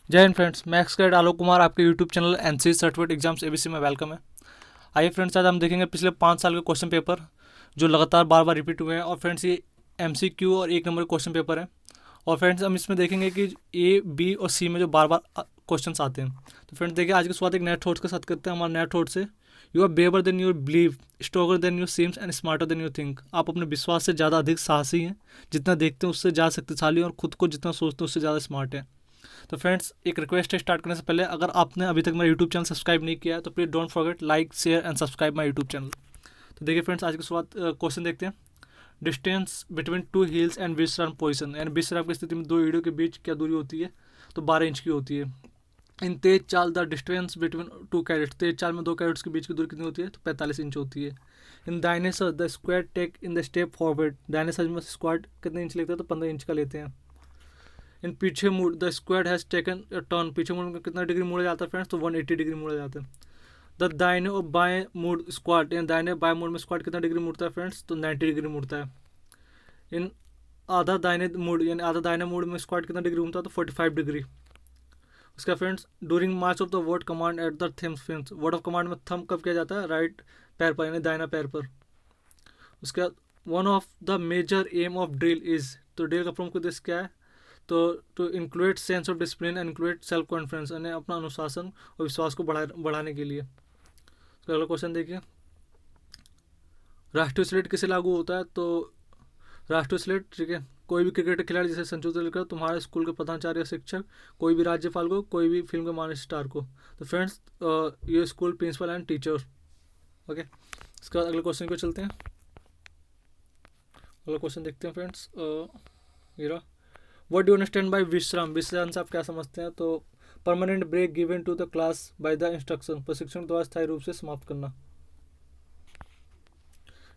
जय हिंद फ्रेंड्स, मैं एक्सकर्ट आलोक कुमार आपके YouTube channel NC certificate exams ABC में वेलकम है। आइए फ्रेंड्स, आज हम देखेंगे पिछले 5 साल के क्वेश्चन पेपर जो लगातार बार बार रिपीट हुए हैं। और फ्रेंड्स, ये एमसीक्यू और 1 नंबर क्वेश्चन पेपर है। और फ्रेंड्स, हम इसमें देखेंगे कि ए, बी और सी में जो बार बार क्वेश्चन आते हैं। तो फ्रेंड्स देखिए, आज की शुरुआत एक नए थॉट्स के साथ करते हैं। हमारा नया थॉट से, you are braver than your believe, stronger than your seems and smarter than you think. आप अपने विश्वास से ज़्यादा अधिक साहसी हैं, जितना देखते हैं उससे ज़्यादा शक्तिशाली, और खुद को जितना सोचते हैं उससे ज़्यादा स्मार्ट है। तो फ्रेंड्स, एक रिक्वेस्ट है स्टार्ट करने से पहले, अगर आपने अभी तक मेरा यूट्यूब चैनल सब्सक्राइब नहीं किया है तो please don't forget like share and subscribe my YouTube channel. तो देखिए फ्रेंड्स, आज की शुरुआत क्वेश्चन देखते हैं। Distance between to hills and विश्राम पोजिशन, यानी विश्राम की स्थिति में दो ईडों के बीच क्या दूरी होती है? तो 12 इंच की होती है। इन तेज चाल the distance between two cadets, तेज चाल में दो कैरेट्स के बीच की दूरी कितनी होती है? तो 45 इंच होती है। इन दाहिने सर the square take in the step forward, दाहिने सर में स्क्वाड कितने इंच लेते हैं? तो 15 इंच का लेते हैं। इन पीछे मुड़ the squad has taken turn, पीछे मुड़ में कितना डिग्री मुड़ा जाता है फ्रेंड्स? तो 180 डिग्री मुड़ा जाता है। द दाहिने और बाएं मुड़ स्क्वाड, यानी दाहिने बाएं मुड़ में स्क्वाड कितना डिग्री मुड़ता है फ्रेंड्स? तो 90 डिग्री मुड़ता है। इन आधा दाहिने मुड़, यानी आधा दाहिने मुड़ में स्क्वाड कितना डिग्री घूमता है? तो 45 डिग्री। उसका friends, during March of the word command at the thumbs, friends word of command में थम कब किया जाता है? राइट पैर पर, यानी दाहिना पैर पर। उसके बाद, one of the major aim of drill is, तो ड्रिल का प्रमुख उद्देश्य क्या है? तो to include sense of discipline and include self confidence, यानी अपना अनुशासन और विश्वास को बढ़ाने के लिए। तो अगला क्वेश्चन देखिए, राष्ट्रीय स्लेट किसे लागू होता है? तो राष्ट्रीय स्लेट, ठीक है, कोई भी क्रिकेट खिलाड़ी जैसे संजू तेंदुलकर, तुम्हारे स्कूल के प्रधानाचार्य शिक्षक, कोई भी राज्यपाल को, कोई भी फिल्म के महान स्टार को। तो फ्रेंड्स, ये school principal and teacher. Okay, इसके बाद अगले क्वेश्चन को चलते हैं। अगला क्वेश्चन देखते हैं फ्रेंड्स, ये व्हाट डू अंडरस्टैंड बाय विश्राम, विश्राम से आप क्या समझते हैं? तो permanent break given to the class by the instruction, प्रशिक्षण द्वारा स्थायी रूप से समाप्त करना।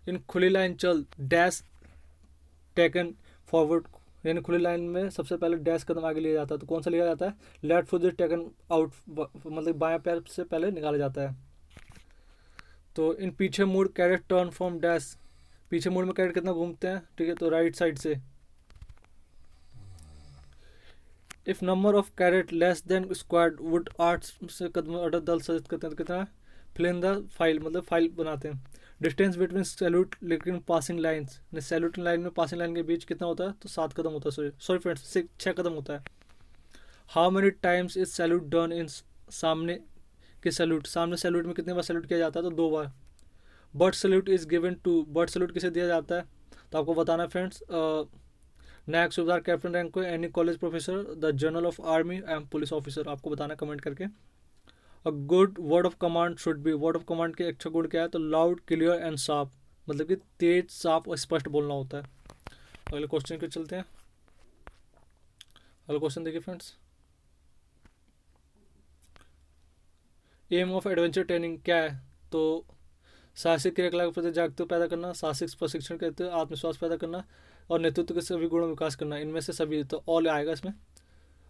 इन खुली लाइन चल डैश टेकन फॉरवर्ड, यानी खुली लाइन में सबसे पहले डैश कदम आगे लिया जाता है। तो कौन सा लिया जाता है? Left foot is taken out, मतलब बाएं पैर से पहले निकाला जाता है। तो इन पीछे मुड़ कैरेट टर्न फ्रॉम डैश, पीछे मुड़ में कैरेट कितना घूमते हैं? ठीक है, तो राइट साइड से। इफ नंबर ऑफ कैरेट less than squad would art से कदम अडर दल सजेस्ट करते हैं, तो कितना? फिल इन द फाइल, मतलब फाइल बनाते हैं। डिस्टेंस बिटवीन सैल्यूट लेकिन पासिंग लाइन्स, सैल्यूट लाइन में पासिंग लाइन के बीच कितना होता है? तो 7 कदम होता है। सॉरी फ्रेंड्स, 6 कदम होता है। How many times is salute done in, सामने के सैल्यूट, सामने सैल्यूट में कितने बार सैल्यूट किया जाता है? तो 2 बार। Bird salute is given to, bird salute किसे दिया जाता है? तो आपको बताना है फ्रेंड्स, नायक सूबेदार कैप्टन रैंक को, any college professor, the general of army and police officer. आपको बताना कमेंट करके। A good word of command should be, word of command के अच्छा गुण क्या है? तो लाउड क्लियर एंड साफ, मतलब कि तेज साफ और स्पष्ट बोलना होता है। अगले क्वेश्चन के चलते हैं। अगला क्वेश्चन देखिए friends, aim of adventure training क्या है? तो साहसिक क्रियाकलाप के प्रति जागरूकता पैदा करना, साहसिक प्रशिक्षण कहते हैं, आत्मविश्वास पैदा करना, और नेतृत्व के सभी गुणों में विकास करना। इनमें से सभी तो ऑल आएगा इसमें।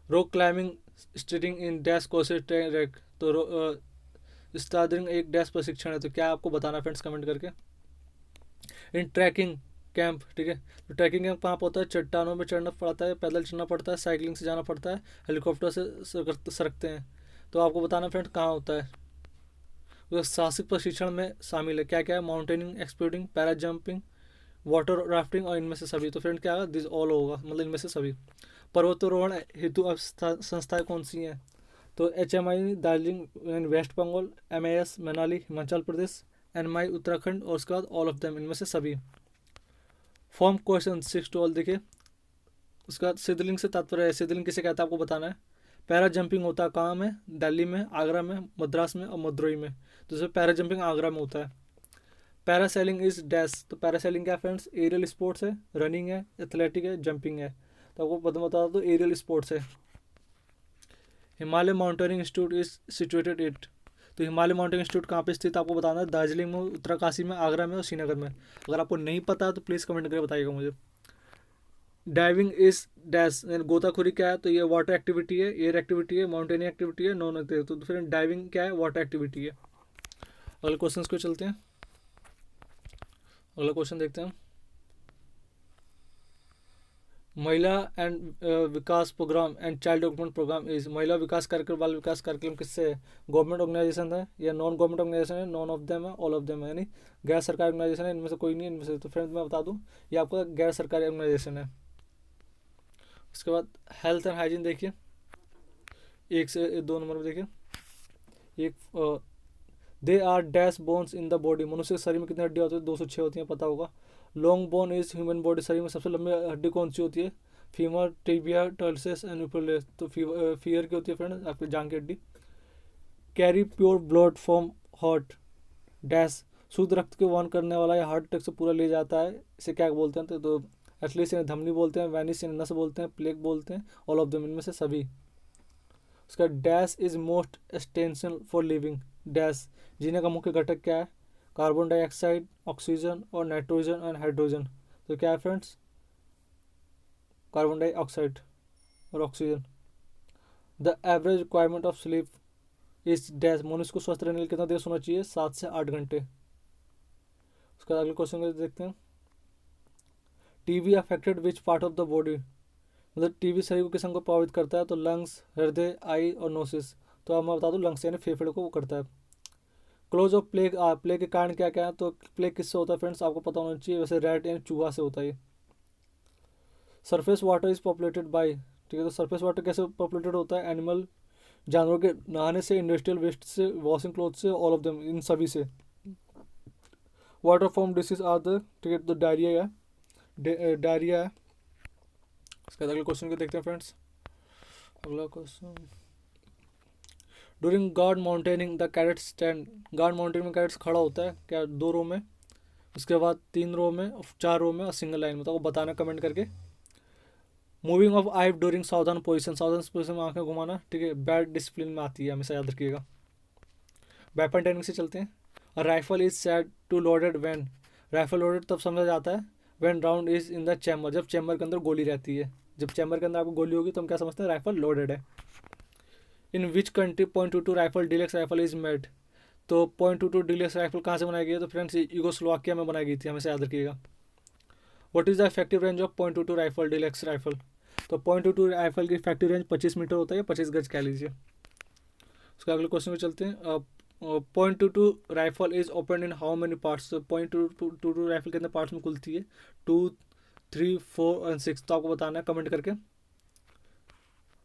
Rock climbing steering in dash courses track, तो स्टारिंग एक डैश प्रशिक्षण है। तो क्या आपको बताना फ्रेंड्स कमेंट करके। इन ट्रैकिंग कैंप, ठीक है, तो ट्रैकिंग कैंप कहाँ पर होता है? चट्टानों में चढ़ना पड़ता है, पैदल चलना पड़ता है, साइकिलिंग से जाना पड़ता है, हेलीकॉप्टर से सरकते हैं। तो आपको बताना फ्रेंड्स कहाँ होता है। तो साहसिक प्रशिक्षण में शामिल है क्या क्या है? Mountaineering, exploring, para jumping, water rafting, और इनमें से सभी। तो फ्रेंड क्या होगा? दिस ऑल होगा, मतलब इनमें से सभी। पर्वतारोहण हेतु अब संस्थाएं कौन सी हैं? तो HMI Darjeeling West Bengal, MIS Manali Himachal Pradesh, NMI Uttarakhand, और उसके बाद ऑल ऑफ देम, इनमें से सभी। फॉर्म क्वेश्चन 6 to 12 देखिए। उसके बाद सिद्धलिंग से तात्पर्य है, सिद्धलिंग किसे कहता है आपको बताना है। पैरा जंपिंग होता है कहाँ में? दिल्ली में, आगरा में, मद्रास में और मदुरई में। तो जैसे पैरा जंपिंग आगरा में होता है। पैरासेलिंग इज डैश, तो पैरासेलिंग क्या फ्रेंड्स? एरियल स्पोर्ट्स है, रनिंग है, एथलेटिक है, जंपिंग है। तो आपको पता बता दो, एरियल स्पोर्ट्स है। Himalaya mountaineering institute is situated at, तो हिमालय माउंटेनिंग इंस्टीट्यूट कहाँ पे स्थित है आपको बताना है? दार्जिलिंग में, उत्तरकाशी में, आगरा में और श्रीनगर में। अगर आपको नहीं पता तो प्लीज़ कमेंट करके बताइएगा मुझे। डाइविंग इज डैश, गोताखोरी क्या है? तो ये वाटर एक्टिविटी है, एयर एक्टिविटी है, माउंटेनिंग एक्टिविटी है, नॉन एक्टिविटी। तो फिर डाइविंग क्या है? वाटर एक्टिविटी है। अगले क्वेश्चन को चलते हैं। अगला क्वेश्चन देखते हैं। महिला एंड विकास programme and child development programme is, महिला विकास कार्यक्रम बाल विकास कार्यक्रम किससे है? गवर्नमेंट ऑर्गेनाइजेशन है या नॉन गवर्नमेंट ऑर्गेनाइजेशन है? नॉन ऑफ देम है, ऑल ऑफ देम है, यानी गैर सरकारी ऑर्गेनाइजेशन है, इनमें से कोई नहीं, इनमें से। तो फ्रेंड्स मैं बता दूं ये आपका गैर सरकारी ऑर्गेनाइजेशन है। उसके बाद हेल्थ एंड हाइजीन देखिए, 1 से 2 नंबर में देखिए। एक there are dash bones in the body, मनुष्य के शरीर में कितनी हड्डियाँ होती है? 206 होती हैं, पता होगा। Long bone is human body, शरीर में सबसे लंबी हड्डी कौन सी होती है? फीमर, टिबिया, टर्सेस एंड यूपिलेस। तो फीयर की होती है फ्रेंड्स आपकी जांग की हड्डी। Carry pure blood from heart dash, शुद्ध रक्त को वहन करने वाला या हार्ट अटैक से पूरा ले जाता है, इसे क्या बोलते हैं? तो एटलीस्ट इन्हें धमनी बोलते हैं, वेनिस इन्हें नस बोलते हैं, प्लेग बोलते हैं, ऑल ऑफ देम, इनमें से सभी। उसका dash is most essential for living dash, जीने का मुख्य घटक क्या है? कार्बन डाइऑक्साइड, ऑक्सीजन और नाइट्रोजन एंड हाइड्रोजन। तो क्या है फ्रेंड्स? कार्बन डाइऑक्साइड और oxygen. The average requirement of sleep is dash, मनुष्य को स्वस्थ रहने के लिए कितना देर सोना चाहिए? 7 से 8 घंटे। उसका अगले क्वेश्चन को देखते हैं। TB affected which part of the body, मतलब टीबी शरीर को किस अंग को प्रभावित करता है? तो लंग्स, हृदय, आई और नोसिस। तो अब मैं बता दूं लंग्स यानी फेफड़े को वो करता है। क्लोज ऑफ प्लेग, प्लेग के कारण क्या क्या है? तो प्लेग किससे होता है फ्रेंड्स आपको पता होना चाहिए, वैसे रैट यानी चूहा से होता है। Surface water is populated by, ठीक है, तो सरफेस वाटर कैसे पॉपुलेटेड होता है? एनिमल, जानवरों के नहाने से, इंडस्ट्रियल वेस्ट से, वॉशिंग क्लोथ से, ऑल ऑफ देम, इन सभी से। Water form disease are the, ठीक है, तो डायरिया है, डायरिया है। उसके बाद अगले क्वेश्चन को देखते हैं फ्रेंड्स। अगला question, during guard mounting the cadet stand, guard mounting में कैडेट्स खड़ा होता है क्या? 2 रो में, उसके बाद 3 रो में, 4 रो में और सिंगल लाइन में। तो आपको बताना कमेंट करके। मूविंग ऑफ आई ड्यूरिंग सावधान पोजिशन, सावधान पोजिशन में आंखें घुमाना, ठीक है, बैड डिसिप्लिन में आती है, हमेशा याद रखिएगा। वेपन टेक्निक से चलते हैं। Rifle is said to loaded when, rifle loaded तब समझा जाता है when round is in the chamber, जब चैम्बर के अंदर गोली रहती है। जब चैम्बर के अंदर आपको गोली होगी तो हम क्या समझते हैं? राइफल लोडेड है। In which country .22 rifle deluxe rifle is made, तो .22 डीलक्स राइफल कहाँ से बनाई गई है? तो फ्रेंड्स यूगोस्लोवाकिया में बनाई गई थी, हमेशा याद रखिएगा। What is the effective range of .22 rifle deluxe rifle, तो .22 राइफल की इफेक्टिव रेंज 25 मीटर होता है, 25 गज कह लीजिए। उसके अगले क्वेश्चन में चलते हैं। .22 rifle is open in how many parts, तो .22 राइफल कितने पार्ट्स में खुलती है? 2, 3, 4 और 6। तो आपको बताना है कमेंट करके।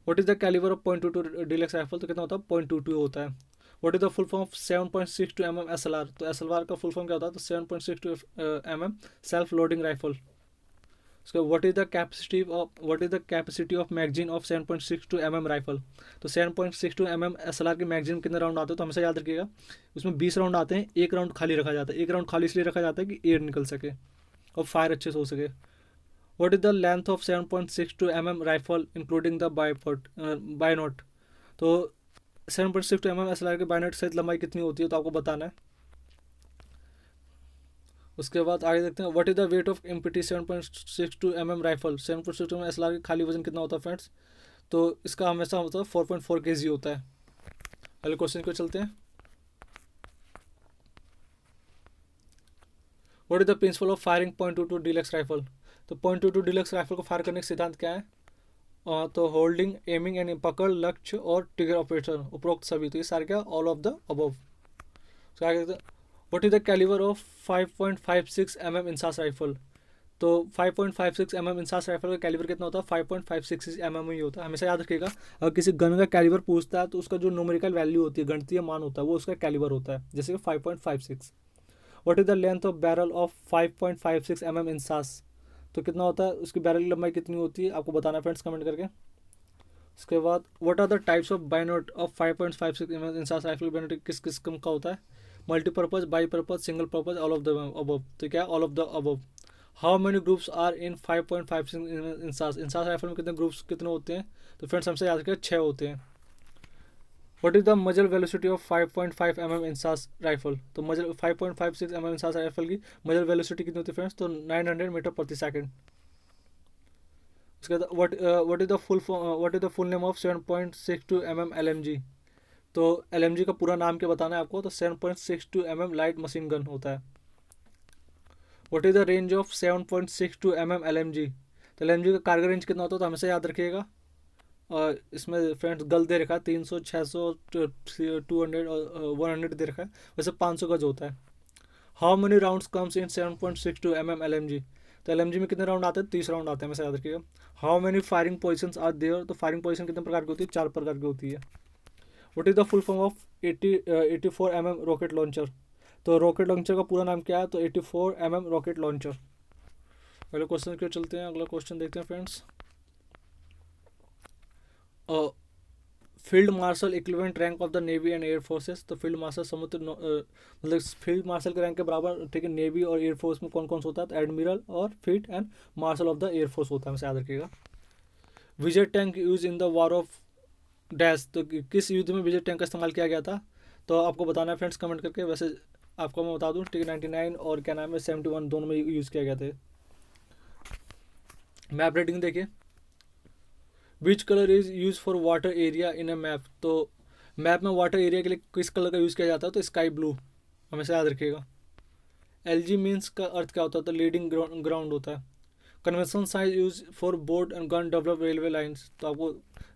What is the calibre of .22 deluxe rifle, तो कितना होता है? .22 होता है। What is the full form of 7.62 mm SLR, तो SLR का फुल फॉर्म क्या होता है? तो 7.62 mm सेल्फ लोडिंग राइफल। उसका what is the capacity of magazine of 7.62 mm rifle, तो 7.62 mm SLR की मैगजीन कितने राउंड आते हैं? तो हमेशा याद रखिएगा उसमें 20 राउंड आते हैं, 1 राउंड खाली रखा जाता है। 1 राउंड खाली इसलिए रखा जाता है कि एयर निकल सके और फायर अच्छे से हो सके। What is the length of 7.62 mm rifle including the bayonet, तो 7.62 mm SLR के बायनोट सहित लंबाई कितनी होती है? तो आपको बताना है। उसके बाद आगे देखते हैं। What is the weight of empty 7.62 mm rifle, 7.62 mm SLR का खाली वजन कितना होता है फ्रेंड्स? तो इसका हमेशा होता है 4.4 kg होता है। अगले क्वेश्चन को चलते हैं। What is the principle of firing .22 deluxe rifle, तो .22 डीलक्स राइफल को फायर करने का सिद्धांत क्या है? तो होल्डिंग, एमिंग एंड पकड़, लक्ष्य और ट्रिगर ऑपरेटर, उपरोक्त सभी। तो ये सारे क्या? All of the above. What is the calibre of 5.56 mm INSAS rifle, तो 5.56 mm इंसास राइफल का कैलिबर कितना होता है? 5.56 mm ही होता है, हमेशा याद रखिएगा। अगर किसी गन का कैलिबर पूछता है तो उसका जो न्यूमेरिकल वैल्यू होती है, गणितीय मान होता है, वो उसका कैलिबर होता है, जैसे कि 5.56। What is the length of barrel of 5.56 mm INSAS, तो कितना होता है? उसकी बैरल की लंबाई कितनी होती है? आपको बताना है फ्रेंड्स कमेंट करके। उसके बाद what are the types of bayonet of 5.56 mm INSAS rifle, bayonet किस किस्म का होता है? Multipurpose, bipurpose, single purpose, all of the above. तो क्या? All of the above. How many groups are in 5.56 INSAS, INSAS rifle में कितने ग्रुप्स कितने होते हैं? तो फ्रेंड्स हमसे याद रखिए 6 होते हैं। व्हाट इज द मजल velocity of 5.5 mm INSAS rifle, तो मजल 5.56 mm इंसास राइफल की मजल वेलोसिटी कितनी होती है फ्रेंड्स? तो 900 मीटर प्रति सेकेंड। उसके बाद what is the full name of 7.62 mm LMG, तो LMG का पूरा नाम क्या बताना है आपको? तो 7.62 mm लाइट मशीन गन होता है। What is the range of 7.62 mm LMG, तो LMG का कारगर रेंज कितना होता है तो हमेशा याद रखिएगा। और इसमें फ्रेंड्स गल दे रखा है 300, 600, 200 और 100 दे रखा है, वैसे 500 गज होता है। How many rounds comes in 7.62 mm LMG, तो LMG में कितने राउंड आते हैं, 30 राउंड आते हैं, हमेशा याद रखिएगा। How many firing position are there, तो फायरिंग पोजिशन कितने प्रकार की होती है, 4 प्रकार की होती है। What is the full form of 84 mm rocket launcher, तो रॉकेट लॉन्चर का पूरा नाम क्या है, तो 84 mm रॉकेट लॉन्चर। अगले क्वेश्चन के चलते हैं, अगला क्वेश्चन देखते हैं friends. Field marshal equivalent rank of the navy and air forces, तो फील्ड मार्शल समुद्र मतलब फील्ड मार्शल के रैंक के बराबर, ठीक है, नेवी और एयर फोर्स में कौन कौन सा होता है, तो एडमिरल और field and marshal of the air force होता है, हमें याद रखिएगा। Vijay tank use in the war of dash, तो किस युद्ध में विजय टैंक का इस्तेमाल किया गया था, तो आपको बताना है फ्रेंड्स कमेंट करके। वैसे आपको मैं बता दूं, ठीक है, 99 और क्या नाम है 71 दोनों में यूज़ किया गया था। मैप रेटिंग देखिए, which colour is use for water area in a map, तो मैप में वाटर एरिया के लिए किस कलर का यूज़ किया जाता है, तो स्काई ब्लू, हमेशा याद रखिएगा। LG मीन्स का अर्थ क्या होता है, तो लीडिंग ग्राउंड होता है। Convention size use for board and gun develop railway lines, तो आपको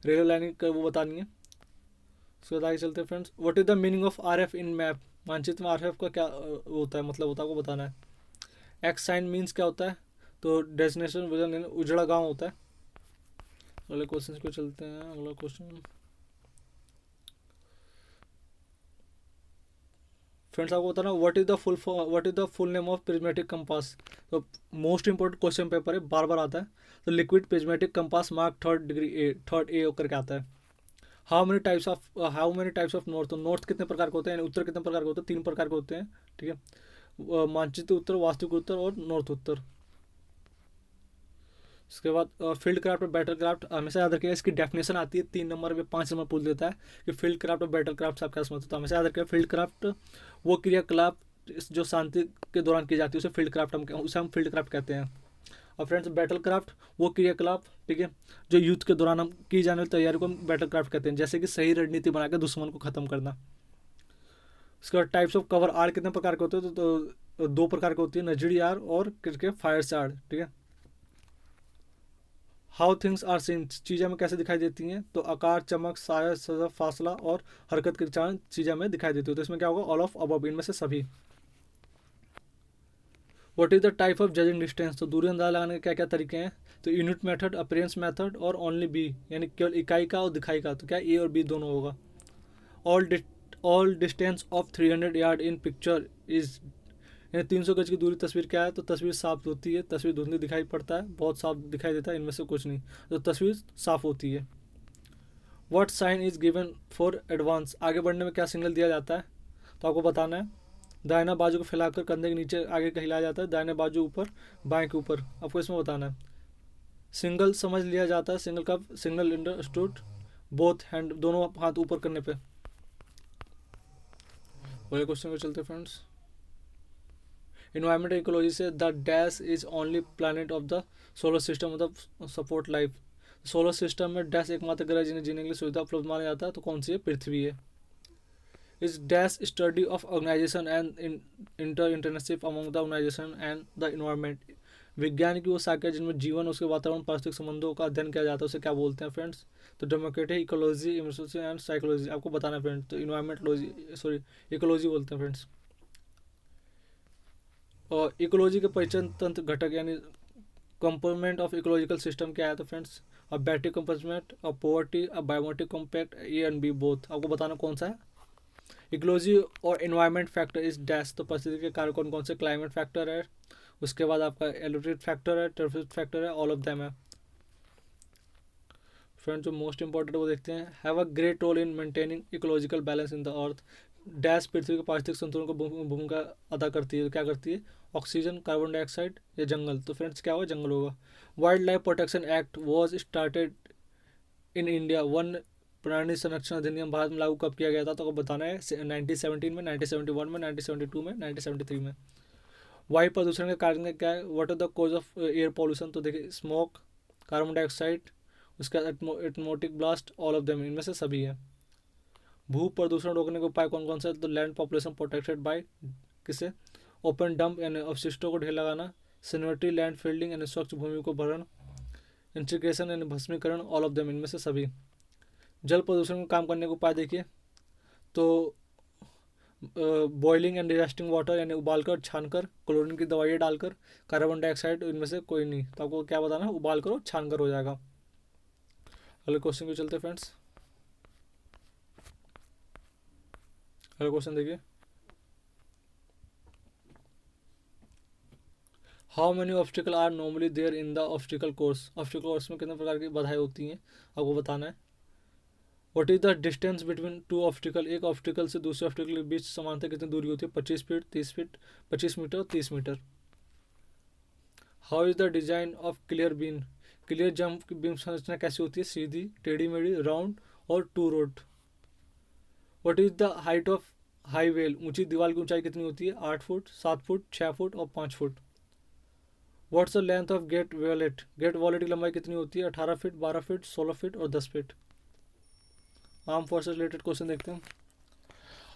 रेलवे लाइन का वो बतानी है। उसके बाद आगे चलते हैं friends. What is the meaning of RF in map, मानचित्र में RF का क्या होता है, मतलब होता है, आपको बताना है। एक्स साइन मीन्स क्या होता है, तो डेस्टिनेशन विजन उजड़ा गाँव होता है। अगले क्वेश्चन को चलते हैं, अगला क्वेश्चन फ्रेंड्स आपको बताना, what is the full name of prismatic compass, तो मोस्ट इंपॉर्टेंट क्वेश्चन पेपर है, बार बार आता है। तो liquid prismatic compass mark third A करके आता है। How many types of north, तो नॉर्थ कितने प्रकार के होते हैं, उत्तर कितने प्रकार के होते हैं, 3 प्रकार के होते हैं, ठीक है, मानचित्र उत्तर, वास्तविक उत्तर और नॉर्थ उत्तर। उसके बाद फील्ड क्राफ्ट और बैटल क्राफ्ट, हमेशा याद रखिएगा, इसकी डेफिनेशन आती है 3 नंबर में, 5 नंबर पूछ देता है कि फील्ड क्राफ्ट और बैटल क्राफ्ट से आप क्या समझते हो, तो हमेशा याद रखिएगा फील्ड क्राफ्ट वो क्रियाकलाप जो शांति के दौरान की जाती है उसे हम फील्ड क्राफ्ट कहते हैं। और फ्रेंड्स बैटल क्राफ्ट वो क्रियाकलाप, ठीक है, जो युद्ध के दौरान हम की जाने वाली तैयारी को हम बैटल क्राफ्ट कहते हैं, जैसे कि सही रणनीति बनाकर दुश्मन को खत्म करना। उसके बाद टाइप्स ऑफ कवर आर्ट कितने प्रकार के होते हैं, तो 2 प्रकार के होती है, नजड़ी आर और करके फायर से आर्ट, ठीक है। हाउ थिंग्स आर सीन, चीज़ें हमें कैसे दिखाई देती हैं, तो आकार, चमक, साया, सजा, फासला और हरकत के कारण चीज़ें हमें दिखाई देती है, तो इसमें क्या होगा, ऑल ऑफ अबव, इनमें से सभी। What is the type of judging distance, तो दूरी अंदाजा लगाने के क्या क्या तरीके हैं, तो यूनिट मेथड, अपीयरेंस मेथड और ओनली बी, यानी केवल इकाई का और दिखाई का, तो क्या ए और बी दोनों होगा। All distance of 300 yard in picture is, यानी 300 गज की दूरी तस्वीर क्या है, तो तस्वीर साफ होती है, तस्वीर धुंधली दिखाई पड़ता है, बहुत साफ दिखाई देता है, इनमें से कुछ नहीं, तो तस्वीर साफ होती है। What sign is given for advance, आगे बढ़ने में क्या सिग्नल दिया जाता है, तो आपको बताना है। दाहिना बाजू को फैलाकर कंधे के नीचे आगे का हिलाया जाता है, दाहिने बाजू ऊपर, बाएं के ऊपर, आपको इसमें बताना है। सिंगल समझ लिया जाता है, सिंगल का सिग्नल अंडरस्टूड बोथ हैंड, दोनों हाथ ऊपर करने पे। अगले क्वेश्चन को चलते फ्रेंड्स। इन्वायरमेंटल इकोलॉजी से the dash is only planet of the solar system मतलब सपोर्ट लाइफ, सोलर सिस्टम में डैश एकमात्र ग्रह जिन्हें जीने के लिए सुविधा उपलब्ध माना जाता है, तो कौन सी है, पृथ्वी है। Is dash study of organisation and interrelationship among the organisation and the environment, विज्ञान की वो शाखा जिनमें जीवन उसके वातावरण पारिस्थितिक संबंधों का अध्ययन किया जाता है, उसे क्या बोलते हैं फ्रेंड्स, तो democratic ecology, emotions and psychology, आपको बताना है फ्रेंड्स, तो इकोलॉजी बोलते हैं फ्रेंड्स। और इकोलॉजी के परिचय तंत्र घटक यानी कंपोनेंट ऑफ इकोलॉजिकल सिस्टम क्या है, तो friends abiotic component, a poverty, a biometric compact, A and B both, आपको बताना कौन सा है। इकोलॉजी और एनवायरमेंट फैक्टर इज डैश, तो परिस्थिति के कारण कौन कौन से, क्लाइमेट फैक्टर है, उसके बाद आपका एलोट्रिक फैक्टर है, ट्रैफिक फैक्टर है, ऑल ऑफ देम है। फ्रेंड्स जो मोस्ट इंपॉर्टेंट वो देखते हैं, have a great role in maintaining ecological balance in the earth, dash पृथ्वी के पारिस्थितिक संतुलन को भूमिका अदा करती है, तो क्या करती है, ऑक्सीजन, कार्बन डाइऑक्साइड या जंगल, तो फ्रेंड्स क्या होगा, जंगल होगा। Wild life protection act was started in India, one प्राणी संरक्षण अधिनियम भारत में लागू कब किया गया था, तो आपको बताना है 1917 में, 1971 में, 1972 में, 1973 में। वायु प्रदूषण के कारण क्या है, what are the cause of air pollution, तो देखिए स्मोक, कार्बन डाइऑक्साइड, उसके बाद atomic blast, all of them, इनमें से सभी है। भू प्रदूषण रोकने के उपाय कौन कौन से, तो लैंड पॉपुलेशन प्रोटेक्टेड बाय किसे, ओपन डंप यानी अवशिष्टों को ढेर लगाना, सैनिटरी लैंड फील्डिंग यानी स्वच्छ भूमि को भरण, इंटीग्रेशन यानी भस्मीकरण, ऑल ऑफ देम, इनमें से सभी। जल प्रदूषण को कम करने के उपाय देखिए तो बॉइलिंग एंड डिजास्टिंग वाटर यानी उबालकर, छानकर, क्लोरीन की दवाइयाँ डालकर, कार्बन डाइऑक्साइड, इनमें से कोई नहीं। तो आपको क्या बताना है, उबाल कर और छान कर हो जाएगा। अगले क्वेश्चन को चलते फ्रेंड्स। अगला क्वेश्चन देखिए, how many obstacle are normally there in the obstacle course. Obstacle course में कितने प्रकार की बाधाएं होती हैं आपको बताना है। What is the distance between to obstacle. एक ऑब्स्टिकल से दूसरे ऑब्स्टिकल के बीच समानता कितनी दूरी होती है, 25 फीट, 30 फीट, 25 मीटर और 30 metre. How is the design of clear beam. Clear jump की बीम संरचना कैसी होती है, सीधी, टेढ़ी मेढ़ी, राउंड और टू रोड। What is the height of high wall. ऊंची दीवार की ऊंचाई कितनी होती है, 8 फुट, 7 फुट, 6 फुट और 5 foot. What's the length of gate wallet. Gate wallet की लंबाई कितनी होती है, 18 फीट, 12 फीट, 16 फीट और 10 feet. Arm forces related question देखते हैं।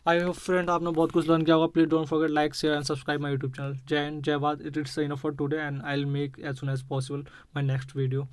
आई होप फ्रेंड आपने बहुत कुछ लर्न किया होगा। Please don't forget like, share and subscribe my YouTube channel. जय हिंद, जय Bharat. It is enough for today and I will make as soon as possible my next video.